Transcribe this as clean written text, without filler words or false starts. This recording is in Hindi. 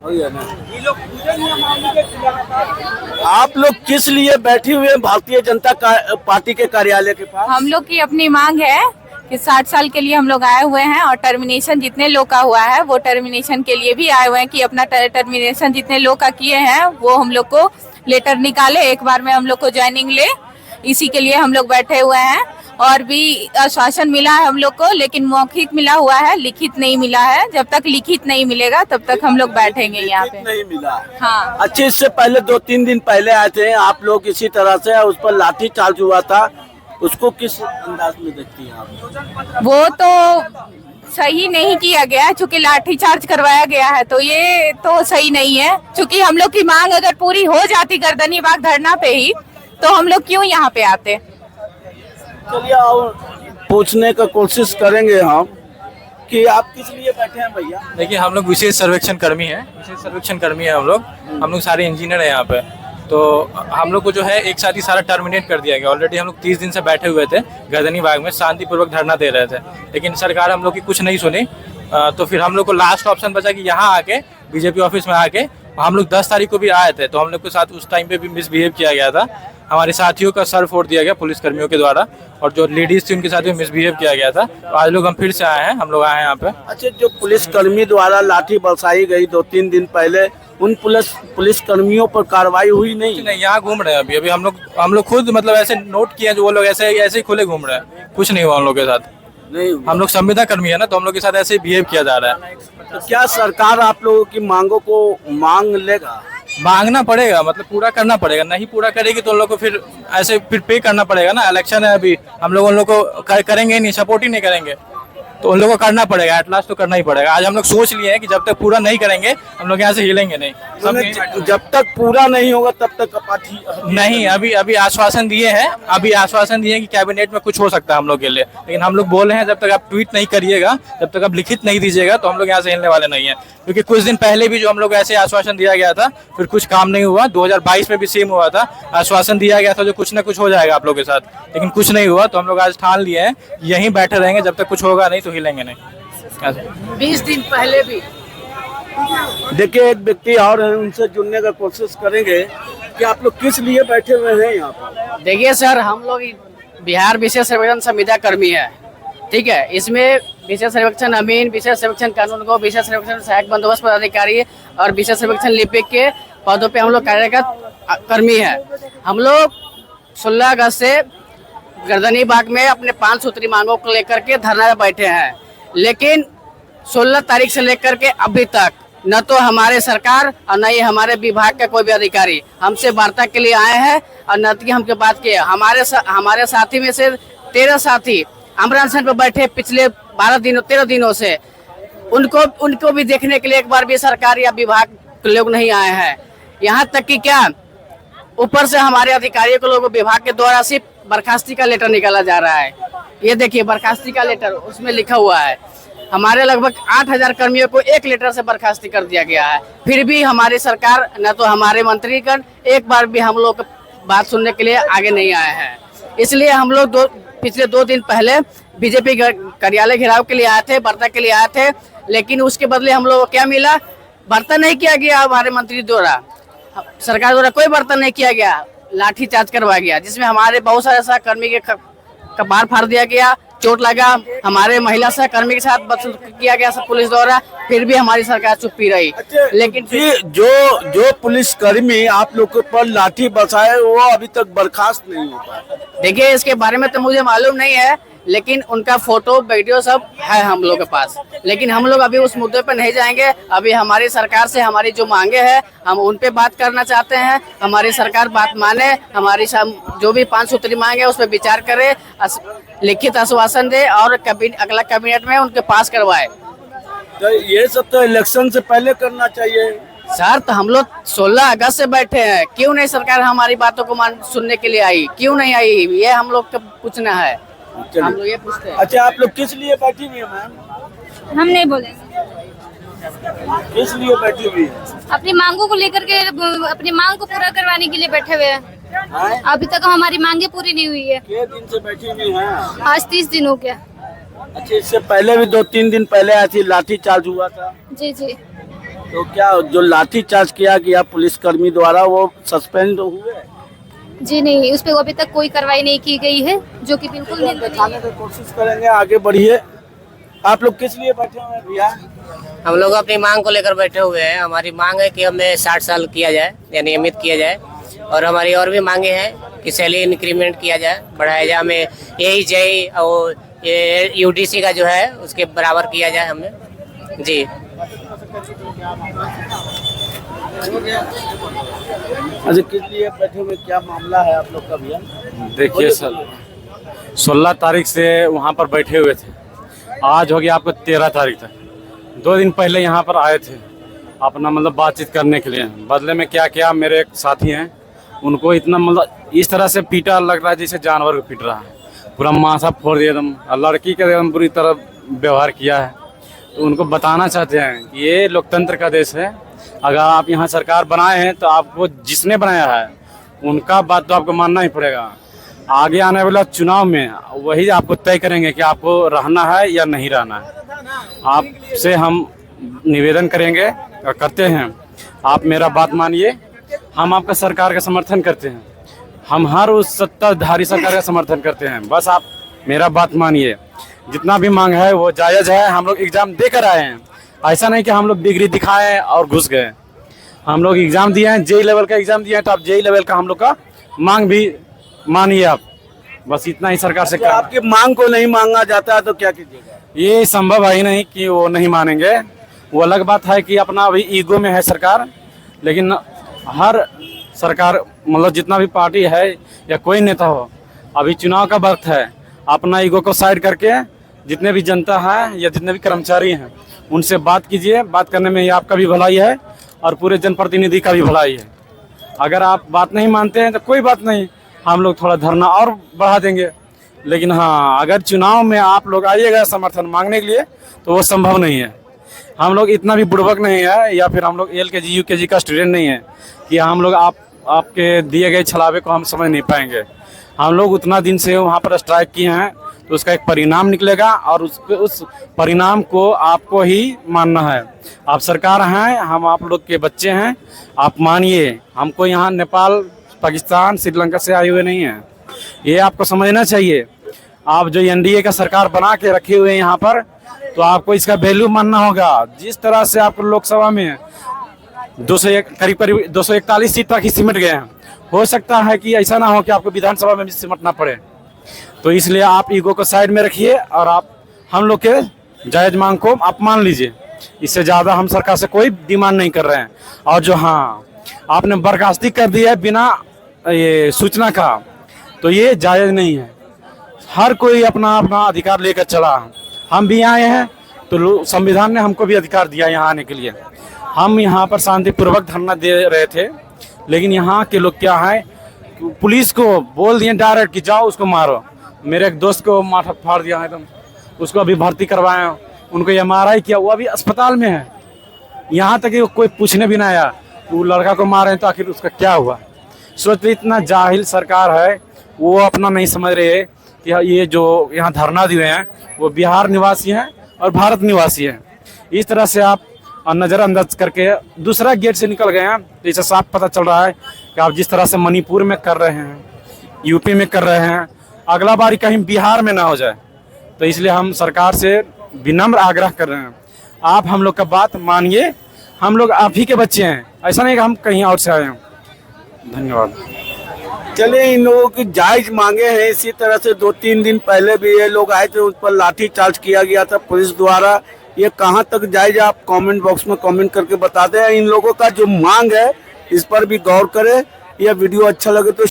वही है ना। आप लोग किस लिए बैठी हुए हैं भारतीय जनता पार्टी के कार्यालय के पास? हम लोग की अपनी मांग है कि 60 साल के लिए हम लोग आए हुए हैं और टर्मिनेशन जितने लोग का हुआ है वो टर्मिनेशन के लिए भी आए हुए हैं कि अपना टर्मिनेशन जितने लोग का किए हैं वो हम लोग को लेटर निकाले, एक बार में हम लोग को ज्वाइनिंग ले, इसी के लिए हम लोग बैठे हुए हैं। और भी आश्वासन मिला है हम लोग को, लेकिन मौखिक मिला हुआ है, लिखित नहीं मिला है। जब तक लिखित नहीं मिलेगा तब तक हम लोग बैठेंगे यहाँ पे। नहीं मिला। हाँ। अच्छा, इससे पहले 2-3 दिन पहले आए थे आप लोग इसी तरह से, उस पर लाठी चार्ज हुआ था, उसको किस अंदाज में देखती हैं आप? वो तो सही नहीं किया गया है, चूंकि लाठी चार्ज करवाया गया है, तो ये तो सही नहीं है। चूंकि हम लोग की मांग अगर पूरी हो जाती गर्दनी बाग धरना पे ही, तो हम लोग क्यों यहाँ पे आते। चलिए और पूछने का कोशिश करेंगे हम कि आप किस लिए बैठे हैं भैया? देखिए, हम लोग विशेष सर्वेक्षण कर्मी हैं, हम लोग सारे इंजीनियर हैं यहाँ पे। तो हम लोग को जो है एक साथ ही सारा टर्मिनेट कर दिया गया। ऑलरेडी हम लोग 30 दिन से बैठे हुए थे गर्दनी बाग में, शांतिपूर्वक धरना दे रहे थे, लेकिन सरकार हम लोग की कुछ नहीं सुनी। तो फिर हम लोग को लास्ट ऑप्शन बचा कि यहाँ आके बीजेपी ऑफिस में आके, हम लोग 10 तारीख को भी आए थे, तो हम लोग के साथ उस टाइम पे भी मिसबिहेव किया गया था। हमारे साथियों का सर फोड़ दिया गया पुलिस कर्मियों के द्वारा, और जो लेडीज थी उनके साथ भी मिसबिहेव किया गया था। तो आज लोग हम फिर से आए हैं, हम लोग आए हैं यहाँ पे। अच्छा, जो पुलिस कर्मी द्वारा लाठी बरसाई गई 2-3 दिन पहले, उन पुलिस कर्मियों पर कार्रवाई हुई नहीं? नहीं, यहाँ घूम रहे हैं अभी हम लोग खुद मतलब ऐसे नोट किए, जो वो लोग ऐसे ही खुले घूम रहे हैं, कुछ नहीं हुआ हम लोग के साथ। नहीं, हम लोग संविदा कर्मी है ना, तो हम लोग के साथ ऐसे ही बिहेव किया जा रहा है। तो क्या सरकार आप लोगों की मांगों को मांग लेगा? मांगना पड़ेगा, मतलब पूरा करना पड़ेगा। नहीं पूरा करेगी तो उन लोग को फिर ऐसे पे करना पड़ेगा ना। इलेक्शन है अभी, हम लोग उन लोग को करेंगे नहीं, सपोर्ट ही नहीं करेंगे, तो उन लोगों को करना पड़ेगा। एट लास्ट तो करना ही पड़ेगा। आज हम लोग सोच लिए हैं कि जब तक पूरा नहीं करेंगे हम लोग यहाँ से हिलेंगे नहीं। जब तक पूरा नहीं होगा तब तक पार्टी नहीं, अभी आश्वासन दिए हैं कि कैबिनेट में कुछ हो सकता है हम लोग के लिए, लेकिन हम लोग बोल रहे हैं जब तक आप ट्वीट नहीं करिएगा, जब तक आप लिखित नहीं दीजिएगा, तो हम लोग यहाँ से हिलने वाले नहीं है। क्योंकि कुछ दिन पहले भी जो हम लोग ऐसे आश्वासन दिया गया था, फिर कुछ काम नहीं हुआ। 2022 में भी सेम हुआ था, आश्वासन दिया गया था जो कुछ ना कुछ हो जाएगा आप लोग के साथ, लेकिन कुछ नहीं हुआ। तो हम लोग आज ठान लिए हैं यहीं बैठे रहेंगे, जब तक कुछ होगा नहीं तो हिलेंगे नहीं। 20 दिन पहले भी देखिए, एक व्यक्ति और है, उनसे जुड़ने का कोशिश करेंगे कि आप लोग किस लिए बैठे हुए हैं यहाँ पर? देखिए सर, हम लोग बिहार विशेष सर्वेक्षण संविदा कर्मी है, ठीक है। इसमें विशेष सर्वेक्षण अमीन, विशेष सर्वेक्षण कानून को, विशेष सर्वेक्षण सहायक बंदोबस्त पदाधिकारी और विशेष सर्वेक्षण लिपिक के पदों पे हम लोग कार्यरत कर्मी है। हम लोग 16 अगस्त से गर्दनी बाग में अपने 5 सूत्री मांगों को लेकर के धरना बैठे हैं, लेकिन 16 तारीख से लेकर के अभी तक न तो हमारे सरकार और न ही हमारे विभाग का कोई भी अधिकारी हमसे वार्ता के लिए आए हैं और न कि हमके बात किए। हमारे साथी में से 13 साथी अमरानसन पर बैठे पिछले 13 दिनों से, उनको भी देखने के लिए एक बार भी सरकार या विभाग के लोग नहीं आए हैं। यहाँ तक कि क्या ऊपर से हमारे अधिकारियों को लोगों विभाग के द्वारा सिर्फ बर्खास्ती का लेटर निकाला जा रहा है। ये देखिए बर्खास्ती का लेटर, उसमें लिखा हुआ है हमारे लगभग 8000 कर्मियों को एक लेटर से बर्खास्ती कर दिया गया है। फिर भी हमारी सरकार न तो हमारे मंत्रीगण एक बार भी हम लोग बात सुनने के लिए आगे नहीं आए हैं। इसलिए हम लोग पिछले 2 दिन पहले बीजेपी कार्यालय घेराव के लिए आए थे, वार्ता के लिए आए थे, लेकिन उसके बदले हम लोग को क्या मिला? वार्ता नहीं किया गया हमारे मंत्री द्वारा, सरकार द्वारा कोई वार्ता नहीं किया गया, लाठी चार्ज करवाया गया, जिसमें हमारे बहुत सारे सहकर्मी के कपार फाड़ दिया गया, चोट लगा। हमारे महिला सहकर्मी के साथ बदसलूकी किया गया सब पुलिस द्वारा, फिर भी हमारी सरकार चुप पी रही। लेकिन जो पुलिस कर्मी आप लोग के पर लाठी बरसाए वो अभी तक बर्खास्त नहीं हो पाए। देखिए, इसके बारे में तो मुझे मालूम नहीं है, लेकिन उनका फोटो वीडियो सब है हम लोग के पास, लेकिन हम लोग अभी उस मुद्दे पर नहीं जाएंगे। अभी हमारी सरकार से हमारी जो मांगे हैं हम उन पे बात करना चाहते हैं। हमारी सरकार बात माने, हमारी जो भी 5 सूत्री मांगे उस पर विचार करे, लिखित आश्वासन दे और अगला कैबिनेट में उनके पास करवाए। तो ये सब तो इलेक्शन से पहले करना चाहिए सर। तो हम लोग 16 अगस्त से बैठे हैं, क्यों नहीं सरकार हमारी बातों को सुनने के लिए आई, क्यों नहीं आई, ये हम लोग का पूछना है। हम लोग ये पूछते हैं। अच्छा, आप लोग किस लिए बैठी हुई है मैम? हम नहीं बोलेंगे। किस लिए बैठी हुई है? अपनी मांगों को लेकर के, अपनी मांग को पूरा करवाने के लिए बैठे हुए हैं। अभी तक हमारी मांगे पूरी नहीं हुई है। कितने दिन से बैठी हुई है? आज 30 दिन हो गया। अच्छा, इससे पहले भी 2-3 दिन पहले ऐसी लाठी चार्ज हुआ था? जी जी। तो क्या जो लाठी चार्ज किया गया पुलिसकर्मी द्वारा वो सस्पेंड हुए? जी नहीं, उस पर अभी तक कोई कार्रवाई नहीं की गई है, जो कि बिल्कुल निंदनीय है। बताने की कोशिश करेंगे, आगे बढ़िए। आप लोग किस लिए बैठे हुए हैं भैया? हम लोग अपनी मांग को लेकर बैठे हुए हैं। हमारी मांग है कि हमें 60 साल किया जाए या नियमित किया जाए, और हमारी और भी मांगे हैं कि सैलरी इंक्रीमेंट किया जाए, बढ़ाया जाए, हमें यही जेई और ये यूडीसी का जो है उसके बराबर किया जाए हमें। जी अच्छा, किस लिए बैठे हुए, क्या मामला है आप लोग का भैया? देखिए सर, 16 तारीख से वहाँ पर बैठे हुए थे, आज हो गया आपको 13 तारीख तक। 2 दिन पहले यहाँ पर आए थे अपना मतलब बातचीत करने के लिए। बदले में क्या किया, मेरे एक साथी हैं, उनको इतना मतलब इस तरह से पीटा, लग रहा है जैसे जानवर को पीट रहा है, पूरा माथा फोड़ दिया एकदम, लड़की का एकदम बुरी तरह व्यवहार किया है। तो उनको बताना चाहते हैं कि ये लोकतंत्र का देश है, अगर आप यहाँ सरकार बनाए हैं तो आपको जिसने बनाया है उनका बात तो आपको मानना ही पड़ेगा। आगे आने वाला चुनाव में वही आपको तय करेंगे कि आपको रहना है या नहीं रहना है। आपसे हम निवेदन करेंगे और करते हैं, आप मेरा बात मानिए। हम आपका सरकार का समर्थन करते हैं, हम हर उस सत्ताधारी सरकार का समर्थन करते हैं, बस आप मेरा बात मानिए। जितना भी मांग है वो जायज़ है। हम लोग एग्ज़ाम देकर आए हैं, ऐसा नहीं कि हम लोग डिग्री दिखाएं और घुस गए। हम लोग एग्ज़ाम दिए हैं, जेई लेवल का एग्ज़ाम दिए हैं, तो आप जेई लेवल का हम लोग का मांग भी मानिए आप। बस इतना ही सरकार से अगर आपकी मांग को नहीं मांगा जाता है तो क्या कीजिएगा? ये संभव है ही नहीं कि वो नहीं मानेंगे। वो अलग बात है कि अपना अभी ईगो में है सरकार, लेकिन हर सरकार मतलब जितना भी पार्टी है या कोई नेता हो, अभी चुनाव का वक्त है, अपना ईगो को साइड करके जितने भी जनता है या जितने भी कर्मचारी हैं उनसे बात कीजिए। बात करने में ही आपका भी भलाई है और पूरे जनप्रतिनिधि का भी भलाई है। अगर आप बात नहीं मानते हैं तो कोई बात नहीं, हम लोग थोड़ा धरना और बढ़ा देंगे, लेकिन हाँ, अगर चुनाव में आप लोग आइएगा समर्थन मांगने के लिए तो वो संभव नहीं है। हम लोग इतना भी बुड़बक नहीं है, या फिर हम लोग LKG UKG का स्टूडेंट नहीं है कि हम लोग आपके दिए गए छलावे को हम समझ नहीं पाएंगे। हम लोग उतना दिन से वहाँ पर स्ट्राइक किए हैं, तो उसका एक परिणाम निकलेगा और उस परिणाम को आपको ही मानना है। आप सरकार हैं, हम आप लोग के बच्चे हैं, आप मानिए। हमको यहाँ नेपाल, पाकिस्तान, श्रीलंका से आए हुए नहीं हैं, ये आपको समझना चाहिए। आप जो NDA का सरकार बना के रखे हुए हैं यहाँ पर, तो आपको इसका वैल्यू मानना होगा। जिस तरह से आपको लोकसभा में करीब 241 सीट तक ही सिमट गए हैं, हो सकता है कि ऐसा ना हो कि आपको विधानसभा में भी सिमटना पड़े। तो इसलिए आप ईगो को साइड में रखिए और आप हम लोग के जायज़ मांग को आप मान लीजिए। इससे ज़्यादा हम सरकार से कोई डिमांड नहीं कर रहे हैं। और जो हाँ, आपने बर्खास्ती कर दी है बिना ये सूचना का, तो ये जायज़ नहीं है। हर कोई अपना अपना अधिकार लेकर चला। हम भी आए हैं तो संविधान ने हमको भी अधिकार दिया यहाँ आने के लिए। हम यहाँ पर शांतिपूर्वक धरना दे रहे थे, लेकिन यहाँ के लोग क्या है, पुलिस को बोल दिए डायरेक्ट कि जाओ उसको मारो। मेरे एक दोस्त को माथा फाड़ दिया एकदम, उसको अभी भर्ती करवाए, उनको MRI किया, वो अभी अस्पताल में है। यहाँ तक कि कोई पूछने भी ना आया, वो लड़का को मारे तो आखिर उसका क्या हुआ। सोचते इतना जाहिल सरकार है, वो अपना नहीं समझ रहे है कि ये जो यहाँ धरना दिए हैं वो बिहार निवासी हैं और भारत निवासी हैं। इस तरह से आप नज़रअंदाज करके दूसरा गेट से निकल गए हैं। तो इससे साफ पता चल रहा है कि आप जिस तरह से मणिपुर में कर रहे हैं, यूपी में कर रहे हैं, अगला बारी कहीं बिहार में ना हो जाए। तो इसलिए हम सरकार से विनम्र आग्रह कर रहे हैं, आप हम लोग का बात मानिए। हम लोग आप ही के बच्चे हैं, ऐसा नहीं कि हम कहीं और से आए हैं। धन्यवाद। चलिए, इन लोगों की जायज मांगे हैं। इसी तरह से 2-3 दिन पहले भी ये लोग आए थे, उस पर लाठी चार्ज किया गया था पुलिस द्वारा। ये कहां तक जायज, आप कमेंट बॉक्स में कमेंट करके बता दें। इन लोगों का जो मांग है इस पर भी गौर करें। यह वीडियो अच्छा लगे तो